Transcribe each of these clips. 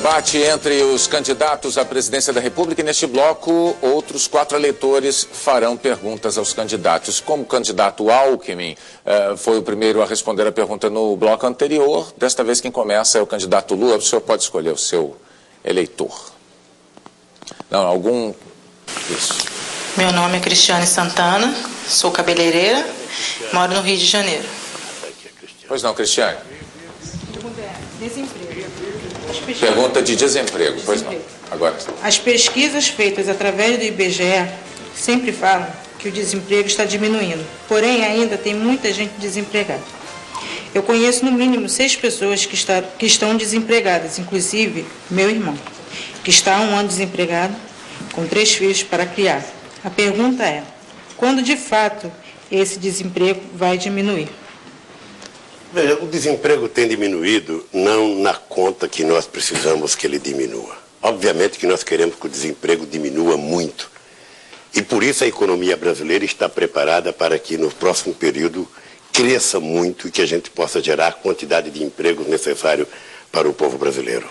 Debate entre os candidatos à presidência da República e neste bloco, outros 4 eleitores farão perguntas aos candidatos. Como o candidato Alckmin foi o primeiro a responder a pergunta no bloco anterior, desta vez quem começa é o candidato Lula. O senhor pode escolher o seu eleitor. Não, algum... Isso. Meu nome é Cristiane Santana, sou cabeleireira, moro no Rio de Janeiro. Pois não, Cristiane. Desemprego. Pergunta de desemprego, pois não. Agora. As pesquisas feitas através do IBGE sempre falam que o desemprego está diminuindo, porém ainda tem muita gente desempregada. Eu conheço no mínimo 6 pessoas que estão desempregadas, inclusive meu irmão, que está há 1 ano desempregado, com 3 filhos para criar. A pergunta é, quando de fato esse desemprego vai diminuir? Veja, o desemprego tem diminuído não na conta que nós precisamos que ele diminua. Obviamente que nós queremos que o desemprego diminua muito. E por isso a economia brasileira está preparada para que no próximo período cresça muito e que a gente possa gerar a quantidade de empregos necessário para o povo brasileiro.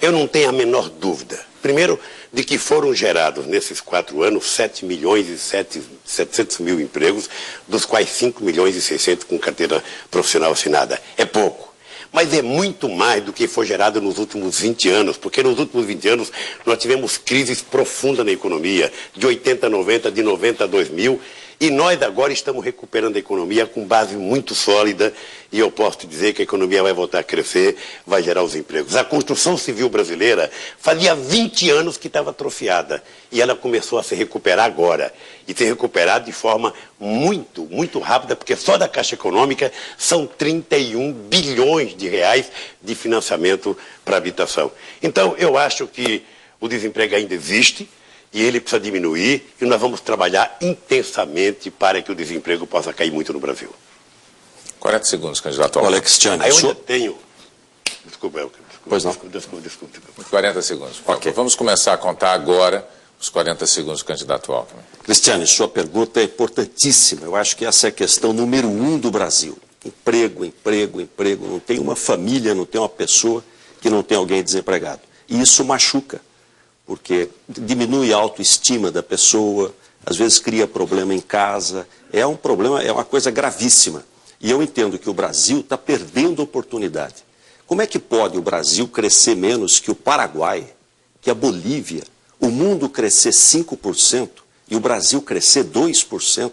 Eu não tenho a menor dúvida, primeiro, de que foram gerados nesses 4 anos 7 milhões e 700 mil empregos, dos quais 5 milhões e 600 com carteira profissional assinada. É pouco, mas é muito mais do que foi gerado nos últimos 20 anos, porque nos últimos 20 anos nós tivemos crises profundas na economia, de 80 a 90, de 90 a 2000, e nós agora estamos recuperando a economia com base muito sólida e eu posso te dizer que a economia vai voltar a crescer, vai gerar os empregos. A construção civil brasileira fazia 20 anos que estava atrofiada e ela começou a se recuperar agora. E se recuperar de forma muito, muito rápida, porque só da Caixa Econômica são 31 bilhões de reais de financiamento para habitação. Então eu acho que o desemprego ainda existe, e ele precisa diminuir, e nós vamos trabalhar intensamente para que o desemprego possa cair muito no Brasil. 40 segundos, candidato. Olha, Cristiane, eu ainda tenho... Desculpa. Pois não. Desculpa. 40 segundos. Ok. Vamos começar a contar agora os 40 segundos do candidato Alckmin. Cristiane, sua pergunta é importantíssima. Eu acho que essa é a questão número 1 do Brasil. Emprego, emprego, emprego. Não tem uma família, não tem uma pessoa que não tem alguém desempregado. E isso machuca, porque diminui a autoestima da pessoa, às vezes cria problema em casa, é um problema, é uma coisa gravíssima. E eu entendo que o Brasil está perdendo oportunidade. Como é que pode o Brasil crescer menos que o Paraguai, que a Bolívia, o mundo crescer 5% e o Brasil crescer 2%?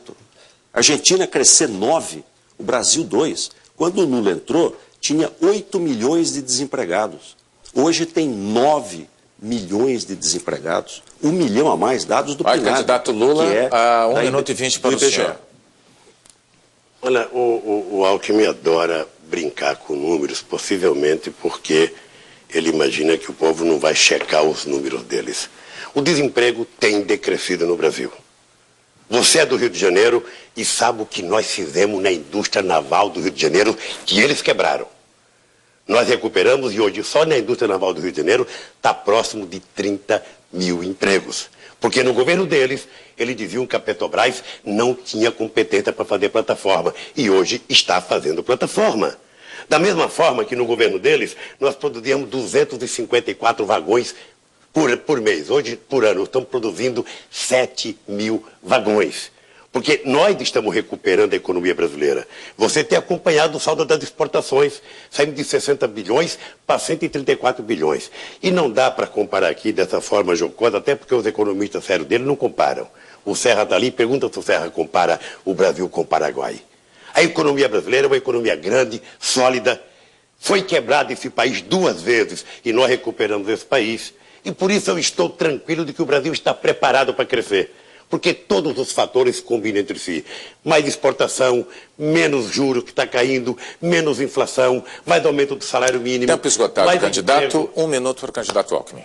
A Argentina crescer 9%, o Brasil 2%. Quando o Lula entrou, tinha 8 milhões de desempregados. Hoje tem 9 milhões de desempregados, 1 milhão a mais, dados do PNAD. Candidato Lula, a 1 minuto e 20 para o senhor. Olha, o Alckmin adora brincar com números, possivelmente porque ele imagina que o povo não vai checar os números deles. O desemprego tem decrescido no Brasil. Você é do Rio de Janeiro e sabe o que nós fizemos na indústria naval do Rio de Janeiro, que eles quebraram. Nós recuperamos e hoje só na indústria naval do Rio de Janeiro está próximo de 30 mil empregos. Porque no governo deles, eles diziam que a Petrobras não tinha competência para fazer plataforma. E hoje está fazendo plataforma. Da mesma forma que no governo deles, nós produzíamos 254 vagões por mês. Hoje, por ano, estamos produzindo 7 mil vagões. Porque nós estamos recuperando a economia brasileira. Você tem acompanhado o saldo das exportações. Saímos de 60 bilhões para 134 bilhões. E não dá para comparar aqui dessa forma jocosa, até porque os economistas sérios dele não comparam. O Serra está ali, pergunta se o Serra compara o Brasil com o Paraguai. A economia brasileira é uma economia grande, sólida. Foi quebrado esse país 2 vezes e nós recuperamos esse país. E por isso eu estou tranquilo de que o Brasil está preparado para crescer. Porque todos os fatores combinam entre si. Mais exportação, menos juros que está caindo, menos inflação, mais aumento do salário mínimo. Tempo esgotado, candidato. Emprego. 1 minuto para o candidato Alckmin.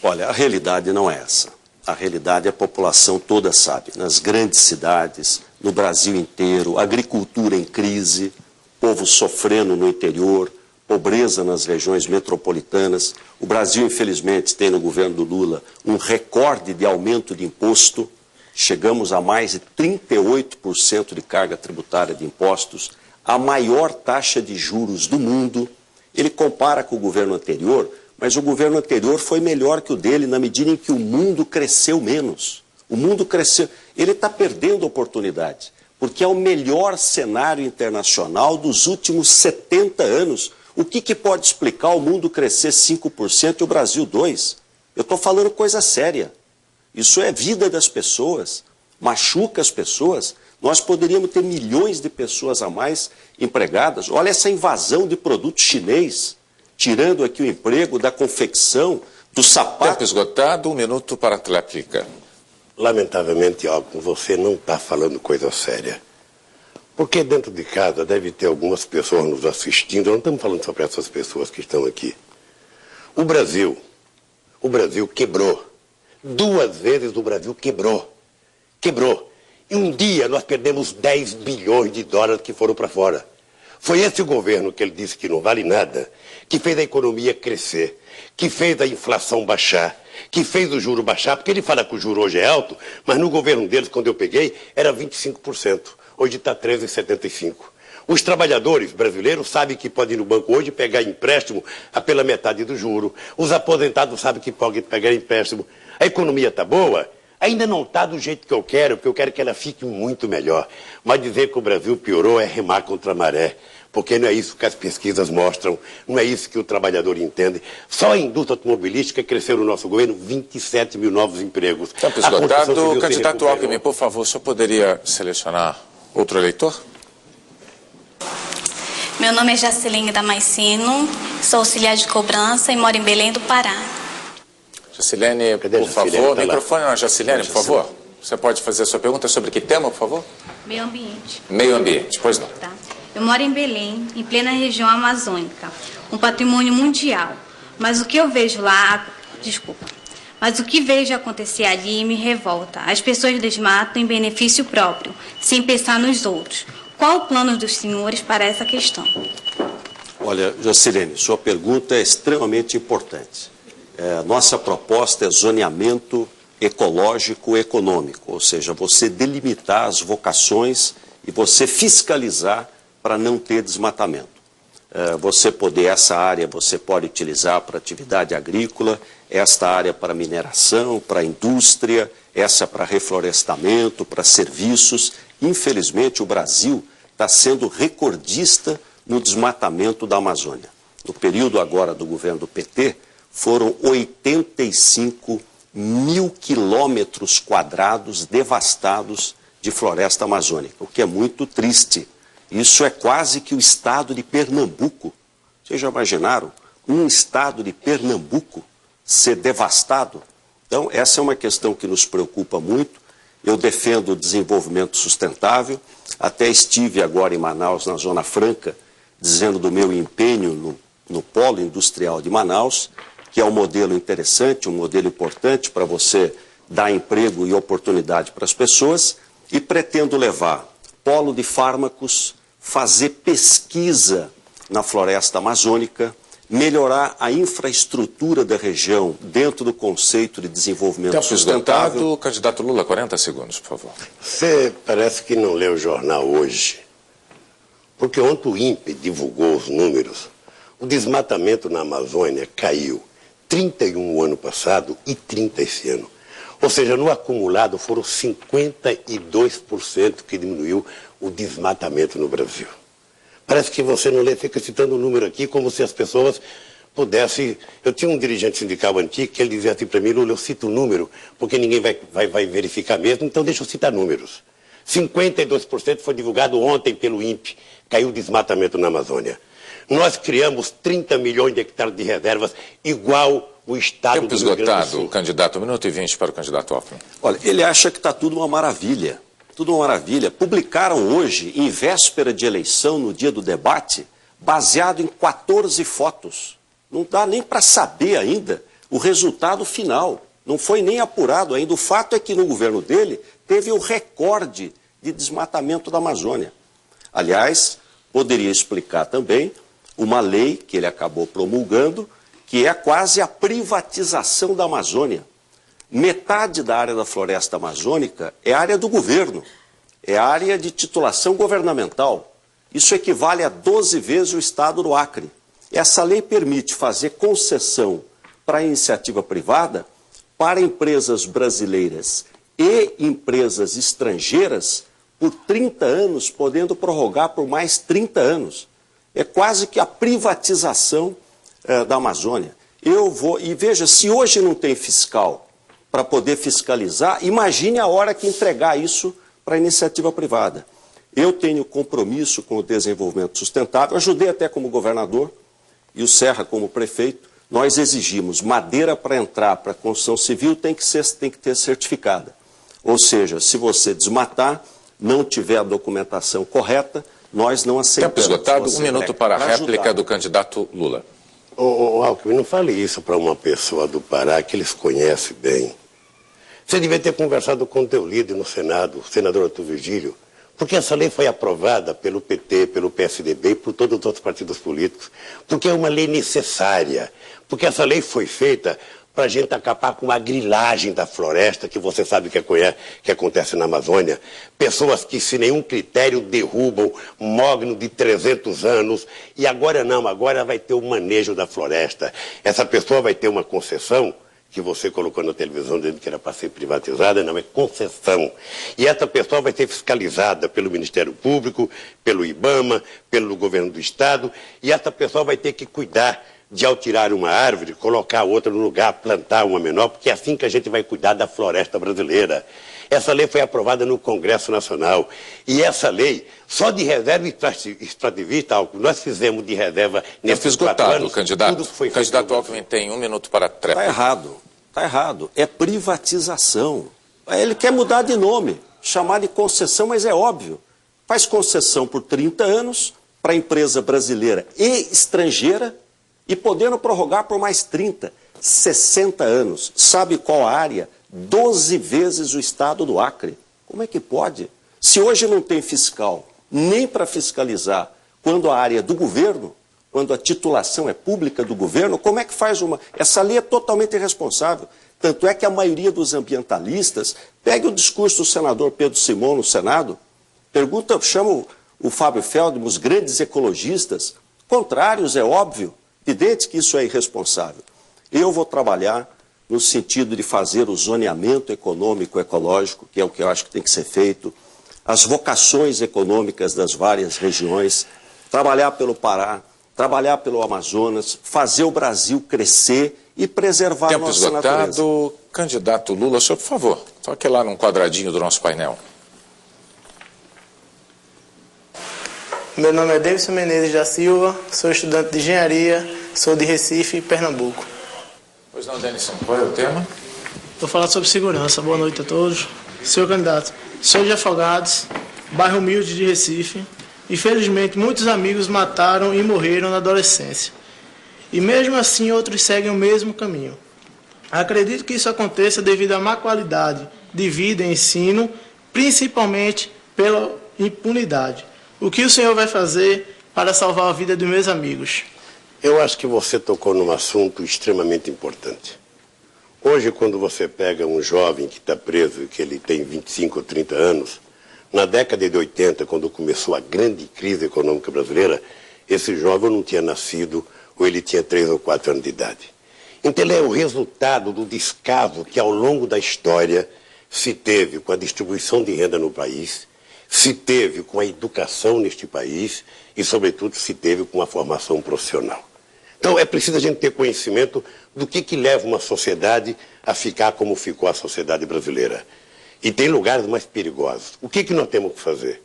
Olha, a realidade não é essa. A realidade a população toda sabe. Nas grandes cidades, no Brasil inteiro, agricultura em crise, povo sofrendo no interior, pobreza nas regiões metropolitanas. O Brasil, infelizmente, tem no governo do Lula um recorde de aumento de imposto. Chegamos a mais de 38% de carga tributária de impostos, a maior taxa de juros do mundo. Ele compara com o governo anterior mas o governo anterior foi melhor que o dele na medida em que o mundo cresceu menos. O mundo cresceu. Ele está perdendo oportunidade, porque é o melhor cenário internacional dos últimos 70 anos. O que pode explicar o mundo crescer 5% e o Brasil 2%? Eu estou falando coisa séria. Isso é vida das pessoas, machuca as pessoas. Nós poderíamos ter milhões de pessoas a mais empregadas. Olha essa invasão de produto chinês, tirando aqui o emprego da confecção, do sapato. Tempo esgotado, 1 minuto para a réplica. Lamentavelmente, Alckmin, você não está falando coisa séria. Porque dentro de casa deve ter algumas pessoas nos assistindo. Não estamos falando só para essas pessoas que estão aqui. O Brasil quebrou. 2 vezes o Brasil quebrou. Quebrou. E um dia nós perdemos 10 bilhões de dólares que foram para fora. Foi esse o governo que ele disse que não vale nada, que fez a economia crescer, que fez a inflação baixar, que fez o juro baixar, porque ele fala que o juro hoje é alto, mas no governo deles, quando eu peguei, era 25%. Hoje está 13,75%. Os trabalhadores brasileiros sabem que podem ir no banco hoje pegar empréstimo pela metade do juro. Os aposentados sabem que podem pegar empréstimo. A economia está boa? Ainda não está do jeito que eu quero, porque eu quero que ela fique muito melhor. Mas dizer que o Brasil piorou é remar contra a maré, porque não é isso que as pesquisas mostram, não é isso que o trabalhador entende. Só a indústria automobilística cresceu no nosso governo 27 mil novos empregos. Tempo esgotado. Candidato Alckmin, por favor, o senhor poderia selecionar outro eleitor? Meu nome é Jacilene Damasceno, sou auxiliar de cobrança e moro em Belém do Pará. Jacilene, por favor, microfone na Jacilene, por favor. Você pode fazer a sua pergunta sobre que tema, por favor? Meio ambiente. Meio ambiente, pois não. Tá. Eu moro em Belém, em plena região amazônica, um patrimônio mundial. Mas o que eu vejo lá... Mas o que vejo acontecer ali me revolta. As pessoas desmatam em benefício próprio, sem pensar nos outros. Qual o plano dos senhores para essa questão? Olha, Jacilene, sua pergunta é extremamente importante. Nossa proposta é zoneamento ecológico-econômico, ou seja, você delimitar as vocações e você fiscalizar para não ter desmatamento. Essa área você pode utilizar para atividade agrícola, esta área para mineração, para indústria, essa para reflorestamento, para serviços. Infelizmente, o Brasil está sendo recordista no desmatamento da Amazônia. No período agora do governo do PT, foram 85 mil quilômetros quadrados devastados de floresta amazônica, o que é muito triste. Isso é quase que o estado de Pernambuco. Vocês já imaginaram um estado de Pernambuco ser devastado? Então, essa é uma questão que nos preocupa muito. Eu defendo o desenvolvimento sustentável. Até estive agora em Manaus, na Zona Franca, dizendo do meu empenho no polo industrial de Manaus, que é um modelo interessante, um modelo importante para você dar emprego e oportunidade para as pessoas, e pretendo levar polo de fármacos, fazer pesquisa na floresta amazônica, melhorar a infraestrutura da região dentro do conceito de desenvolvimento sustentável. Candidato Lula, 40 segundos, por favor. Você parece que não leu o jornal hoje, porque ontem o INPE divulgou os números. O desmatamento na Amazônia caiu 31 o ano passado e 30 esse ano. Ou seja, no acumulado foram 52% que diminuiu o desmatamento no Brasil. Parece que você não lê, fica citando o número aqui como se as pessoas pudessem... Eu tinha um dirigente sindical antigo que ele dizia assim para mim: Lula, eu cito o número porque ninguém vai verificar mesmo, então deixa eu citar números. 52% foi divulgado ontem pelo INPE, caiu o desmatamento na Amazônia. Nós criamos 30 milhões de hectares de reservas, igual o Estado do Rio Grande do Sul. Tempo esgotado, candidato. 1 minuto e 20 para o candidato Alckmin. Olha, ele acha que está tudo uma maravilha. Tudo uma maravilha. Publicaram hoje, em véspera de eleição, no dia do debate, baseado em 14 fotos. Não dá nem para saber ainda o resultado final. Não foi nem apurado ainda. O fato é que no governo dele teve o recorde de desmatamento da Amazônia. Aliás, poderia explicar também uma lei que ele acabou promulgando, que é quase a privatização da Amazônia. Metade da área da floresta amazônica é área do governo, é área de titulação governamental. Isso equivale a 12 vezes o estado do Acre. Essa lei permite fazer concessão para a iniciativa privada, para empresas brasileiras e empresas estrangeiras, por 30 anos, podendo prorrogar por mais 30 anos. É quase que a privatização da Amazônia. E veja, se hoje não tem fiscal para poder fiscalizar, imagine a hora que entregar isso para a iniciativa privada. Eu tenho compromisso com o desenvolvimento sustentável, ajudei até como governador, e o Serra como prefeito. Nós exigimos madeira para entrar para a construção civil tem que ter certificada. Ou seja, se você desmatar, não tiver a documentação correta, nós não aceitamos. Tempo esgotado, um minuto para a réplica do candidato Lula. Alckmin, não fale isso para uma pessoa do Pará que eles conhecem bem. Você devia ter conversado com o teu líder no Senado, o senador Arthur Virgílio, porque essa lei foi aprovada pelo PT, pelo PSDB e por todos os outros partidos políticos, porque é uma lei necessária, porque essa lei foi feita para a gente acabar com a grilagem da floresta, que você sabe que acontece na Amazônia. Pessoas que, sem nenhum critério, derrubam mogno de 300 anos. E agora não, agora vai ter o manejo da floresta. Essa pessoa vai ter uma concessão, que você colocou na televisão dizendo que era para ser privatizada, não, é concessão. E essa pessoa vai ser fiscalizada pelo Ministério Público, pelo IBAMA, pelo governo do Estado, e essa pessoa vai ter que cuidar de, ao tirar uma árvore, colocar outra no lugar, plantar uma menor, porque é assim que a gente vai cuidar da floresta brasileira. Essa lei foi aprovada no Congresso Nacional. E essa lei, só de reserva extrativista, nós fizemos de reserva nesses 4 anos. Candidato. O candidato Alckmin tem 1 minuto para a réplica. Está errado. É privatização. Ele quer mudar de nome, chamar de concessão, mas é óbvio. Faz concessão por 30 anos para a empresa brasileira e estrangeira, e podendo prorrogar por mais 30, 60 anos. Sabe qual a área? 12 vezes o estado do Acre. Como é que pode? Se hoje não tem fiscal nem para fiscalizar quando a área é do governo, quando a titulação é pública do governo, como é que faz uma... Essa lei é totalmente irresponsável. Tanto é que a maioria dos ambientalistas... Pegue o discurso do senador Pedro Simão no Senado, chama o Fábio Feldman, os grandes ecologistas, contrários, é óbvio, evidente que isso é irresponsável. Eu vou trabalhar no sentido de fazer o zoneamento econômico ecológico, que é o que eu acho que tem que ser feito, as vocações econômicas das várias regiões, trabalhar pelo Pará, trabalhar pelo Amazonas, fazer o Brasil crescer e preservar a nossa natureza. Tempo esgotado. Candidato Lula, senhor, por favor, toque lá num quadradinho do nosso painel. Meu nome é Davidson Menezes da Silva, sou estudante de engenharia, sou de Recife, Pernambuco. Pois não, Denison, qual é o tema? Vou falar sobre segurança. Boa noite a todos. Senhor candidato, sou de Afogados, bairro humilde de Recife. Infelizmente, muitos amigos mataram e morreram na adolescência. E mesmo assim, outros seguem o mesmo caminho. Acredito que isso aconteça devido à má qualidade de vida e ensino, principalmente pela impunidade. O que o senhor vai fazer para salvar a vida dos meus amigos? Eu acho que você tocou num assunto extremamente importante. Hoje, quando você pega um jovem que está preso, que ele tem 25 ou 30 anos, na década de 80, quando começou a grande crise econômica brasileira, esse jovem não tinha nascido ou ele tinha 3 ou 4 anos de idade. Então ele é o resultado do descaso que ao longo da história se teve com a distribuição de renda no país, se teve com a educação neste país e, sobretudo, se teve com a formação profissional. Então, é preciso a gente ter conhecimento do que leva uma sociedade a ficar como ficou a sociedade brasileira. E tem lugares mais perigosos. O que nós temos que fazer?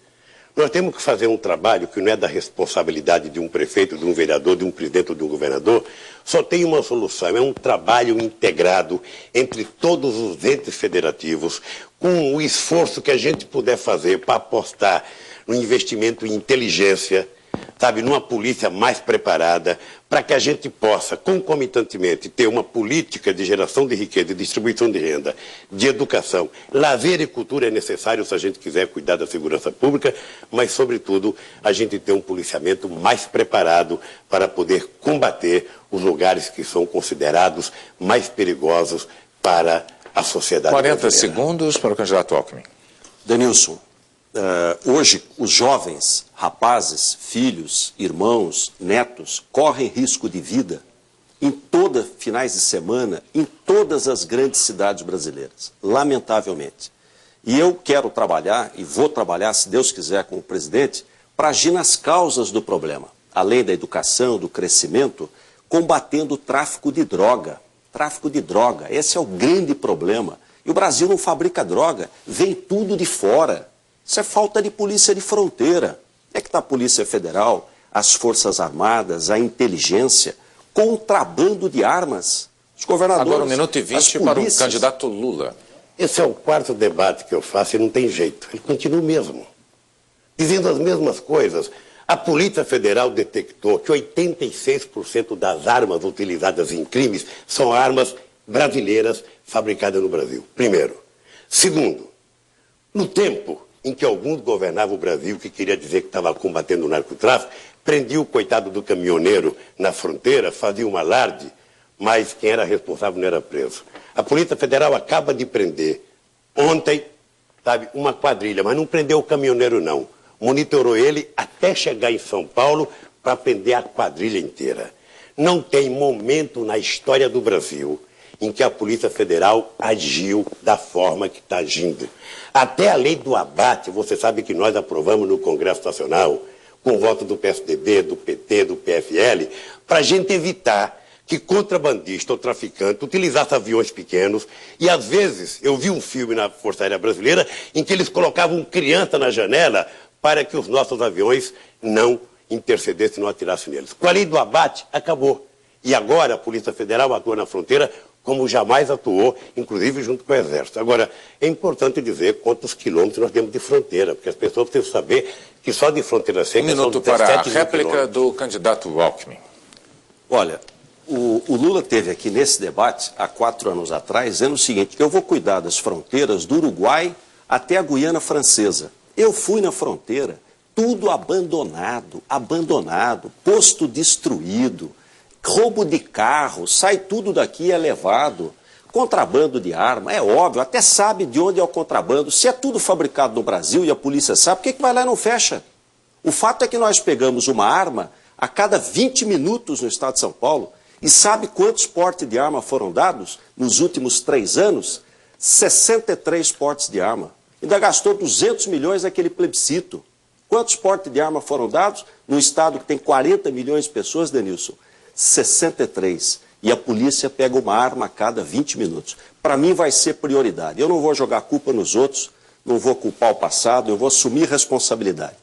Nós temos que fazer um trabalho que não é da responsabilidade de um prefeito, de um vereador, de um presidente ou de um governador. Só tem uma solução, é um trabalho integrado entre todos os entes federativos, com o esforço que a gente puder fazer para apostar no investimento em inteligência, sabe, numa polícia mais preparada, para que a gente possa, concomitantemente, ter uma política de geração de riqueza, de distribuição de renda, de educação. Lazer e cultura é necessário se a gente quiser cuidar da segurança pública, mas, sobretudo, a gente ter um policiamento mais preparado para poder combater os lugares que são considerados mais perigosos para a sociedade 40 brasileira. segundos para o candidato Alckmin. Denilson, hoje os jovens, rapazes, filhos, irmãos, netos, correm risco de vida finais de semana, em todas as grandes cidades brasileiras, lamentavelmente. E eu quero trabalhar, e vou trabalhar, se Deus quiser, com o presidente, para agir nas causas do problema. Além da educação, do crescimento, combatendo o tráfico de droga. Tráfico de droga, esse é o grande problema. E o Brasil não fabrica droga, vem tudo de fora. Isso é falta de polícia de fronteira. É que está a Polícia Federal, as Forças Armadas, a inteligência, contrabando de armas. Os governadores, agora 1 minuto e 20 para o candidato Lula. Esse é o 4º debate que eu faço e não tem jeito. Ele continua o mesmo, dizendo as mesmas coisas. A Polícia Federal detectou que 86% das armas utilizadas em crimes são armas brasileiras fabricadas no Brasil. Primeiro. Segundo, no tempo em que alguns governavam o Brasil, que queria dizer que estava combatendo o narcotráfico, prendia o coitado do caminhoneiro na fronteira, fazia um alarde, mas quem era responsável não era preso. A Polícia Federal acaba de prender ontem, sabe, uma quadrilha, mas não prendeu o caminhoneiro não. Monitorou ele até chegar em São Paulo para prender a quadrilha inteira. Não tem momento na história do Brasil em que a Polícia Federal agiu da forma que está agindo. Até a lei do abate, você sabe que nós aprovamos no Congresso Nacional, com o voto do PSDB, do PT, do PFL, para a gente evitar que contrabandista ou traficante utilizasse aviões pequenos. E às vezes, eu vi um filme na Força Aérea Brasileira em que eles colocavam criança na janela para que os nossos aviões não intercedessem, não atirassem neles. Com a lei do abate, acabou. E agora a Polícia Federal atua na fronteira como jamais atuou, inclusive junto com o Exército. Agora, é importante dizer quantos quilômetros nós temos de fronteira, porque as pessoas precisam saber que só de fronteira seca são 17 minuto para a réplica do candidato Alckmin. Olha, o Lula teve aqui nesse debate, há 4 anos atrás, dizendo o seguinte: eu vou cuidar das fronteiras do Uruguai até a Guiana Francesa. Eu fui na fronteira, tudo abandonado, posto destruído, roubo de carro, sai tudo daqui e é levado. Contrabando de arma, é óbvio, até sabe de onde é o contrabando. Se é tudo fabricado no Brasil e a polícia sabe, por que vai lá e não fecha? O fato é que nós pegamos uma arma a cada 20 minutos no estado de São Paulo. E sabe quantos portes de arma foram dados nos últimos 3 anos? 63 portes de arma. Ainda gastou 200 milhões naquele plebiscito. Quantos portes de arma foram dados num estado que tem 40 milhões de pessoas, Denilson? 63. E a polícia pega uma arma a cada 20 minutos. Para mim vai ser prioridade. Eu não vou jogar culpa nos outros, não vou culpar o passado, eu vou assumir responsabilidade.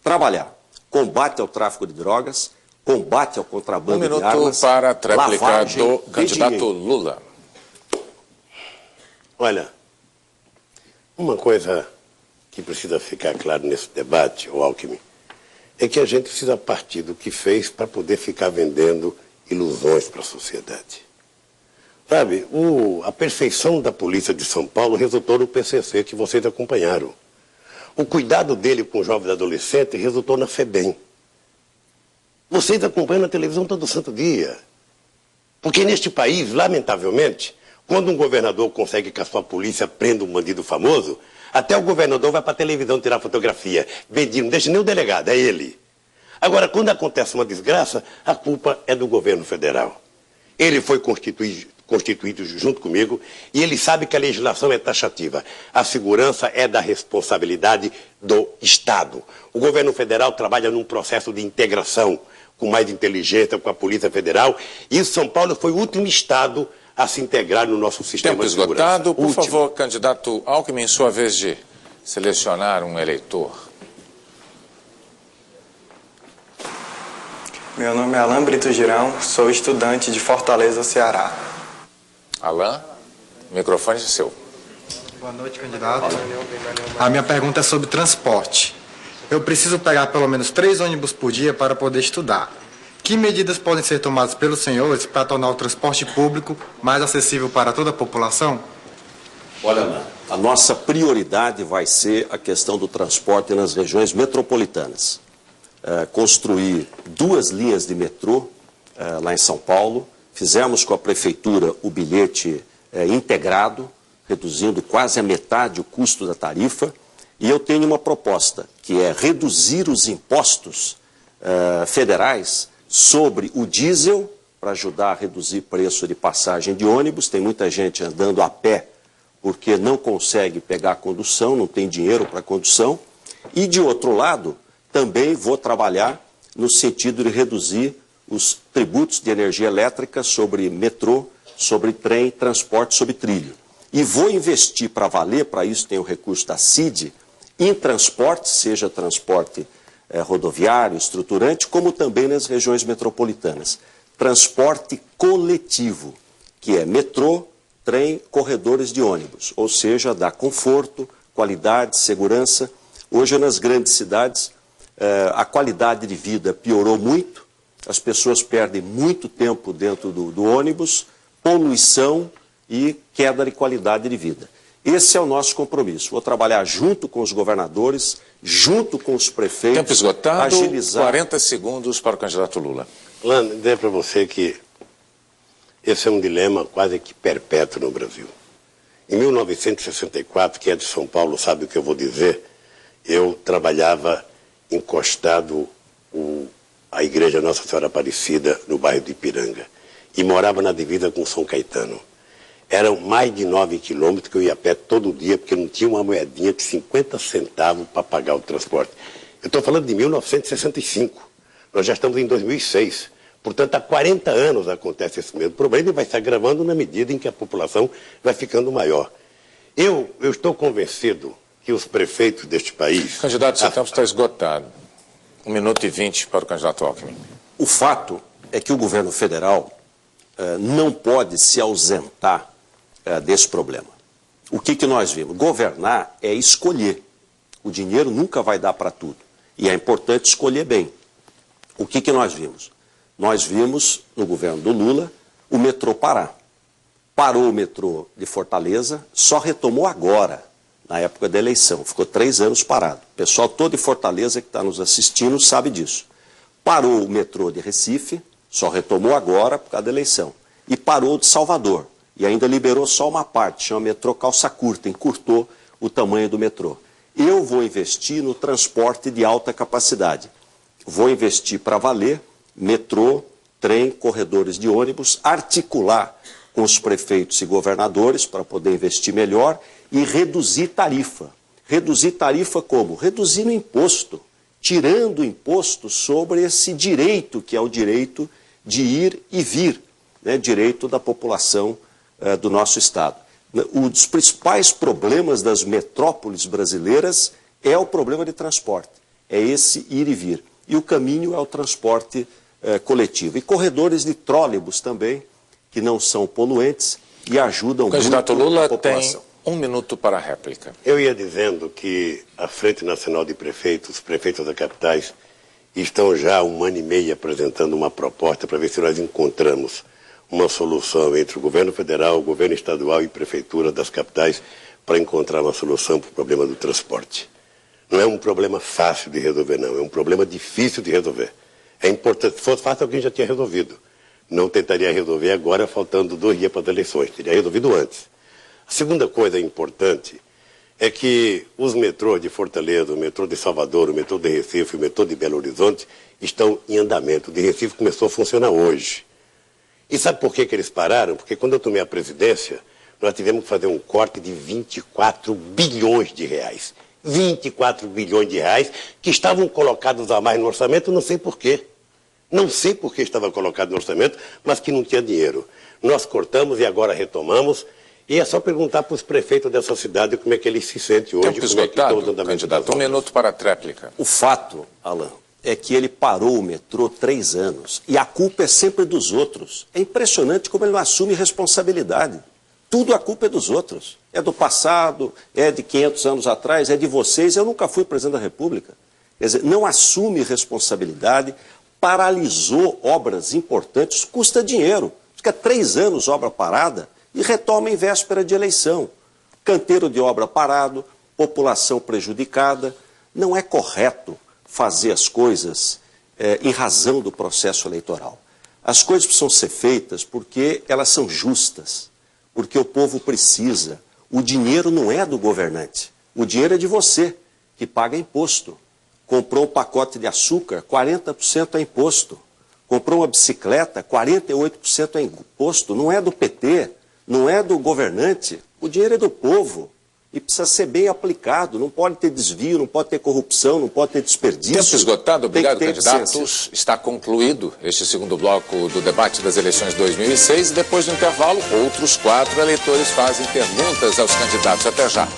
Trabalhar. Combate ao tráfico de drogas, combate ao contrabando de armas. 1 minuto para a tréplica do candidato Lula. Olha, uma coisa que precisa ficar claro nesse debate, o Alckmin, é que a gente precisa partir do que fez para poder ficar vendendo ilusões para a sociedade. Sabe, a perfeição da polícia de São Paulo resultou no PCC que vocês acompanharam. O cuidado dele com o jovem adolescente resultou na FEBEM. Vocês acompanham na televisão todo santo dia. Porque neste país, lamentavelmente, quando um governador consegue que a sua polícia prenda um bandido famoso, até o governador vai para a televisão tirar fotografia. Não deixa nem o delegado, é ele. Agora, quando acontece uma desgraça, a culpa é do governo federal. Ele foi constituído junto comigo e ele sabe que a legislação é taxativa. A segurança é da responsabilidade do Estado. O governo federal trabalha num processo de integração com mais inteligência com a Polícia Federal e São Paulo foi o último Estado a se integrar no nosso sistema de segurança. Tempo esgotado. Por favor, candidato Alckmin, sua vez de selecionar um eleitor. Meu nome é Alain Brito Girão, sou estudante de Fortaleza, Ceará. Alain, o microfone é seu. Boa noite, candidato. A minha pergunta é sobre transporte. Eu preciso pegar pelo menos 3 ônibus por dia para poder estudar. Que medidas podem ser tomadas pelos senhores para tornar o transporte público mais acessível para toda a população? Olha, a nossa prioridade vai ser a questão do transporte nas regiões metropolitanas. Construir 2 linhas de metrô lá em São Paulo. Fizemos com a prefeitura o bilhete integrado, reduzindo quase a metade o custo da tarifa. E eu tenho uma proposta, que é reduzir os impostos federais sobre o diesel para ajudar a reduzir preço de passagem de ônibus. Tem muita gente andando a pé porque não consegue pegar a condução, não tem dinheiro para a condução. E, de outro lado, também vou trabalhar no sentido de reduzir os tributos de energia elétrica sobre metrô, sobre trem, transporte, sobre trilho. E vou investir para valer, para isso tem o recurso da CID, em transporte, seja transporte rodoviário, estruturante, como também nas regiões metropolitanas. Transporte coletivo, que é metrô, trem, corredores de ônibus, ou seja, dá conforto, qualidade, segurança. Hoje, nas grandes cidades, a qualidade de vida piorou muito, as pessoas perdem muito tempo dentro do ônibus, poluição e queda de qualidade de vida. Esse é o nosso compromisso. Vou trabalhar junto com os governadores, junto com os prefeitos. Tempo esgotado, agilizar... 40 segundos para o candidato Lula. Lano, dizer para você que esse é um dilema quase que perpétuo no Brasil. Em 1964, quem é de São Paulo sabe o que eu vou dizer, eu trabalhava encostado à igreja Nossa Senhora Aparecida, no bairro de Ipiranga, e morava na divisa com São Caetano. Eram mais de 9 quilômetros que eu ia a pé todo dia, porque não tinha uma moedinha de 50 centavos para pagar o transporte. Eu estou falando de 1965, nós já estamos em 2006. Portanto, há 40 anos acontece esse mesmo problema e vai se agravando na medida em que a população vai ficando maior. Eu estou convencido que os prefeitos deste país... Candidato, seu tempo está esgotado. 1 minuto e 20 para o candidato Alckmin. O fato é que o governo federal não pode se ausentar desse problema. O que nós vimos? Governar é escolher. O dinheiro nunca vai dar para tudo. E é importante escolher bem. O que nós vimos? Nós vimos, no governo do Lula, o metrô parar. Parou o metrô de Fortaleza, só retomou agora, na época da eleição. Ficou 3 anos parado. O pessoal todo de Fortaleza que está nos assistindo sabe disso. Parou o metrô de Recife, só retomou agora por causa da eleição. E parou de Salvador. E ainda liberou só uma parte, chama metrô calça curta, encurtou o tamanho do metrô. Eu vou investir no transporte de alta capacidade. Vou investir para valer metrô, trem, corredores de ônibus, articular com os prefeitos e governadores para poder investir melhor e reduzir tarifa. Reduzir tarifa como? Reduzindo imposto, tirando o imposto sobre esse direito, que é o direito de ir e vir, né? Direito da população do nosso Estado. Um dos principais problemas das metrópoles brasileiras é o problema de transporte, é esse ir e vir. E o caminho é o transporte coletivo. E corredores de trólebus também, que não são poluentes e ajudam muito a população. O candidato Lula tem 1 minuto para a réplica. Eu ia dizendo que a Frente Nacional de Prefeitos, os prefeitos das capitais, estão já há 1 ano e meio apresentando uma proposta para ver se nós encontramos uma solução entre o governo federal, o governo estadual e prefeitura das capitais para encontrar uma solução para o problema do transporte. Não é um problema fácil de resolver, não. É um problema difícil de resolver. É importante. Se fosse fácil, alguém já tinha resolvido. Não tentaria resolver agora, faltando 2 dias para as eleições. Teria resolvido antes. A segunda coisa importante é que os metrôs de Fortaleza, o metrô de Salvador, o metrô de Recife, o metrô de Belo Horizonte estão em andamento. O de Recife começou a funcionar hoje. E sabe por que eles pararam? Porque quando eu tomei a presidência, nós tivemos que fazer um corte de 24 bilhões de reais. 24 bilhões de reais que estavam colocados a mais no orçamento, não sei por quê. Não sei por que estava colocado no orçamento, mas que não tinha dinheiro. Nós cortamos e agora retomamos. E é só perguntar para os prefeitos dessa cidade como é que eles se sentem hoje. Tempo esgotado, candidato. 1 minuto para a tréplica. O fato, Alain, é que ele parou o metrô 3 anos e a culpa é sempre dos outros. É impressionante como ele não assume responsabilidade. Tudo a culpa é dos outros. É do passado, é de 500 anos atrás, é de vocês. Eu nunca fui presidente da República. Quer dizer, não assume responsabilidade, paralisou obras importantes, custa dinheiro. Fica 3 anos obra parada e retoma em véspera de eleição. Canteiro de obra parado, população prejudicada. Não é correto fazer as coisas em razão do processo eleitoral. As coisas precisam ser feitas porque elas são justas, porque o povo precisa. O dinheiro não é do governante, o dinheiro é de você, que paga imposto. Comprou um pacote de açúcar, 40% é imposto. Comprou uma bicicleta, 48% é imposto. Não é do PT, não é do governante. O dinheiro é do povo. E precisa ser bem aplicado. Não pode ter desvio, não pode ter corrupção, não pode ter desperdício. Tempo esgotado. Obrigado, candidatos. Eficiência. Está concluído este segundo bloco do debate das eleições 2006. E depois do intervalo, outros 4 eleitores fazem perguntas aos candidatos. Até já.